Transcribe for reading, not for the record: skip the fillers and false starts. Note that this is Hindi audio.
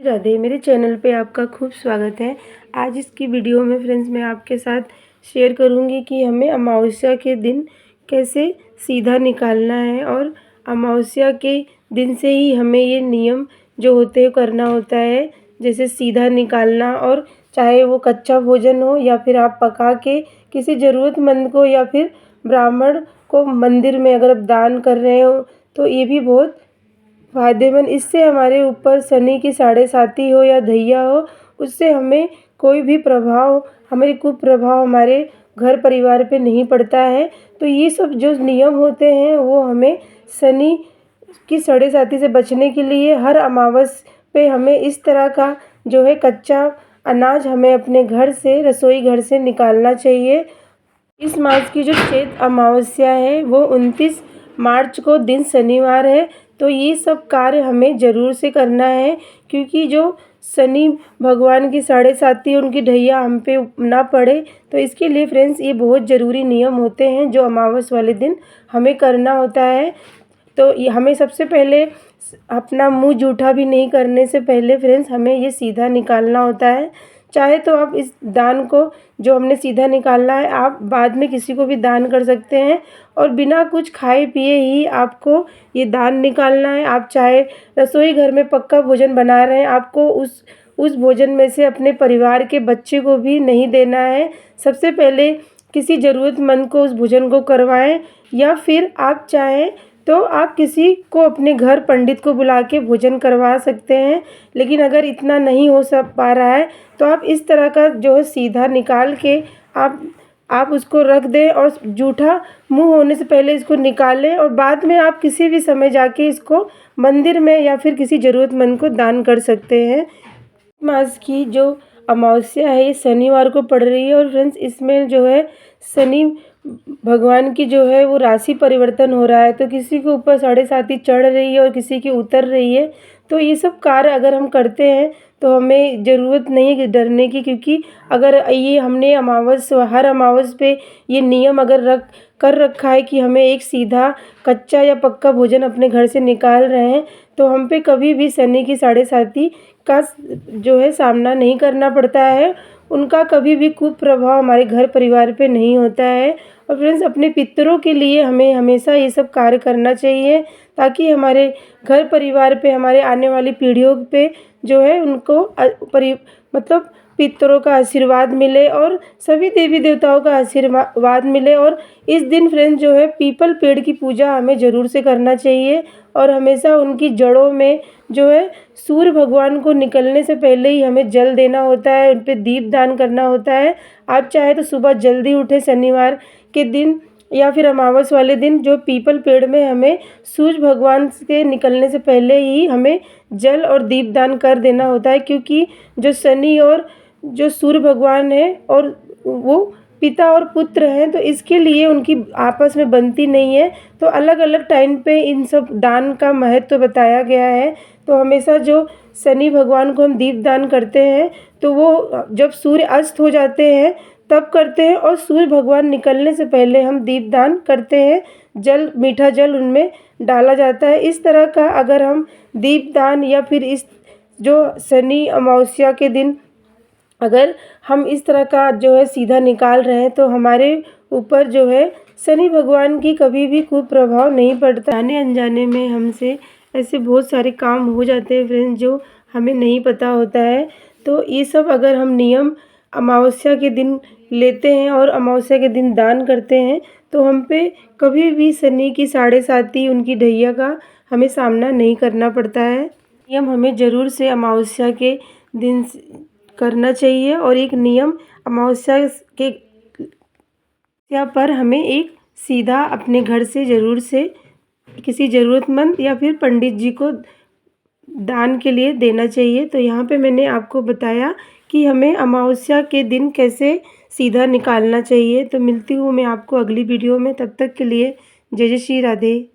राधे, मेरे चैनल पे आपका खूब स्वागत है। आज इसकी वीडियो में फ्रेंड्स मैं आपके साथ शेयर करूंगी कि हमें अमावस्या के दिन कैसे सीधा निकालना है, और अमावस्या के दिन से ही हमें ये नियम जो होते हैं करना होता है, जैसे सीधा निकालना। और चाहे वो कच्चा भोजन हो या फिर आप पका के किसी ज़रूरतमंद को या फिर ब्राह्मण को मंदिर में अगर आप दान कर रहे हो तो ये भी बहुत फ़ायदेमंद। इससे हमारे ऊपर शनि की साढ़े साती हो या ढैया हो, उससे हमें कोई भी प्रभाव, हमारे कुप्रभाव हमारे घर परिवार पे नहीं पड़ता है। तो ये सब जो नियम होते हैं वो हमें शनि की साढ़े साती से बचने के लिए हर अमावस पे हमें इस तरह का जो है कच्चा अनाज हमें अपने घर से, रसोई घर से निकालना चाहिए। इस मास की जो चैत अमावस्या है वो 29 मार्च को दिन शनिवार है। तो ये सब कार्य हमें ज़रूर से करना है, क्योंकि जो शनि भगवान की साढ़े साती उनकी ढैया हम पे ना पड़े। तो इसके लिए फ्रेंड्स ये बहुत ज़रूरी नियम होते हैं जो अमावस वाले दिन हमें करना होता है। तो ये हमें सबसे पहले अपना मुंह जूठा भी नहीं करने से पहले फ्रेंड्स हमें ये सीधा निकालना होता है। चाहे तो आप इस दान को जो हमने सीधा निकालना है आप बाद में किसी को भी दान कर सकते हैं, और बिना कुछ खाए पिए ही आपको ये दान निकालना है। आप चाहे रसोई घर में पक्का भोजन बना रहे हैं, आपको उस भोजन में से अपने परिवार के बच्चे को भी नहीं देना है। सबसे पहले किसी ज़रूरतमंद को उस भोजन को करवाएं, या फिर आप चाहें तो आप किसी को अपने घर पंडित को बुला के भोजन करवा सकते हैं। लेकिन अगर इतना नहीं हो सब पा रहा है तो आप इस तरह का जो है सीधा निकाल के आप उसको रख दें, और जूठा मुंह होने से पहले इसको निकालें, और बाद में आप किसी भी समय जाके इसको मंदिर में या फिर किसी ज़रूरतमंद को दान कर सकते हैं। मास की जो अमावस्या है ये शनिवार को पड़ रही है, और फ्रेंड्स इसमें जो है शनि भगवान की जो है वो राशि परिवर्तन हो रहा है। तो किसी के ऊपर साढ़े साती चढ़ रही है और किसी की उतर रही है। तो ये सब कार्य अगर हम करते हैं तो हमें ज़रूरत नहीं है डरने की, क्योंकि अगर ये हमने हर अमावस पे ये नियम अगर कर रखा है कि हमें एक सीधा कच्चा या पक्का भोजन अपने घर से निकाल रहे हैं, तो हम पे कभी भी शनि की साढ़े साती का जो है सामना नहीं करना पड़ता है। उनका कभी भी कुप्रभाव हमारे घर परिवार पे नहीं होता है। और फ्रेंड्स अपने पितरों के लिए हमें हमेशा ये सब कार्य करना चाहिए, ताकि हमारे घर परिवार पे, हमारे आने वाली पीढ़ियों पे जो है उनको मतलब पितरों का आशीर्वाद मिले और सभी देवी देवताओं का आशीर्वाद मिले। और इस दिन फ्रेंड्स जो है पीपल पेड़ की पूजा हमें ज़रूर से करना चाहिए, और हमेशा उनकी जड़ों में जो है सूर्य भगवान को निकलने से पहले ही हमें जल देना होता है, उन पर दीप दान करना होता है। आप चाहे तो सुबह जल्दी उठे शनिवार के दिन या फिर अमावस वाले दिन जो पीपल पेड़ में हमें सूर्य भगवान के निकलने से पहले ही हमें जल और दीप दान कर देना होता है, क्योंकि जो शनि और जो सूर्य भगवान है और वो पिता और पुत्र हैं, तो इसके लिए उनकी आपस में बनती नहीं है। तो अलग अलग टाइम पे इन सब दान का महत्व बताया गया है। तो हमेशा जो शनि भगवान को हम दीप दान करते हैं तो वो जब सूर्य अस्त हो जाते हैं तब करते हैं, और सूर्य भगवान निकलने से पहले हम दीप दान करते हैं। जल, मीठा जल उनमें डाला जाता है। इस तरह का अगर हम दीप दान या फिर इस जो शनि अमावस्या के दिन अगर हम इस तरह का जो है सीधा निकाल रहे हैं तो हमारे ऊपर जो है शनि भगवान की कभी भी कुप्रभाव नहीं पड़ता। जाने अनजाने में हमसे ऐसे बहुत सारे काम हो जाते हैं फ्रेंड्स जो हमें नहीं पता होता है। तो ये सब अगर हम नियम अमावस्या के दिन लेते हैं और अमावस्या के दिन दान करते हैं तो हम पे कभी भी शनि की साढ़े साती, उनकी ढैया का हमें सामना नहीं करना पड़ता है। नियम हमें ज़रूर से अमावस्या के दिन करना चाहिए, और एक नियम अमावस्या के पर हमें एक सीधा अपने घर से ज़रूर से किसी ज़रूरतमंद या फिर पंडित जी को दान के लिए देना चाहिए। तो यहाँ पे मैंने आपको बताया कि हमें अमावस्या के दिन कैसे सीधा निकालना चाहिए। तो मिलती हूँ मैं आपको अगली वीडियो में, तब तक के लिए जय जय श्री राधे।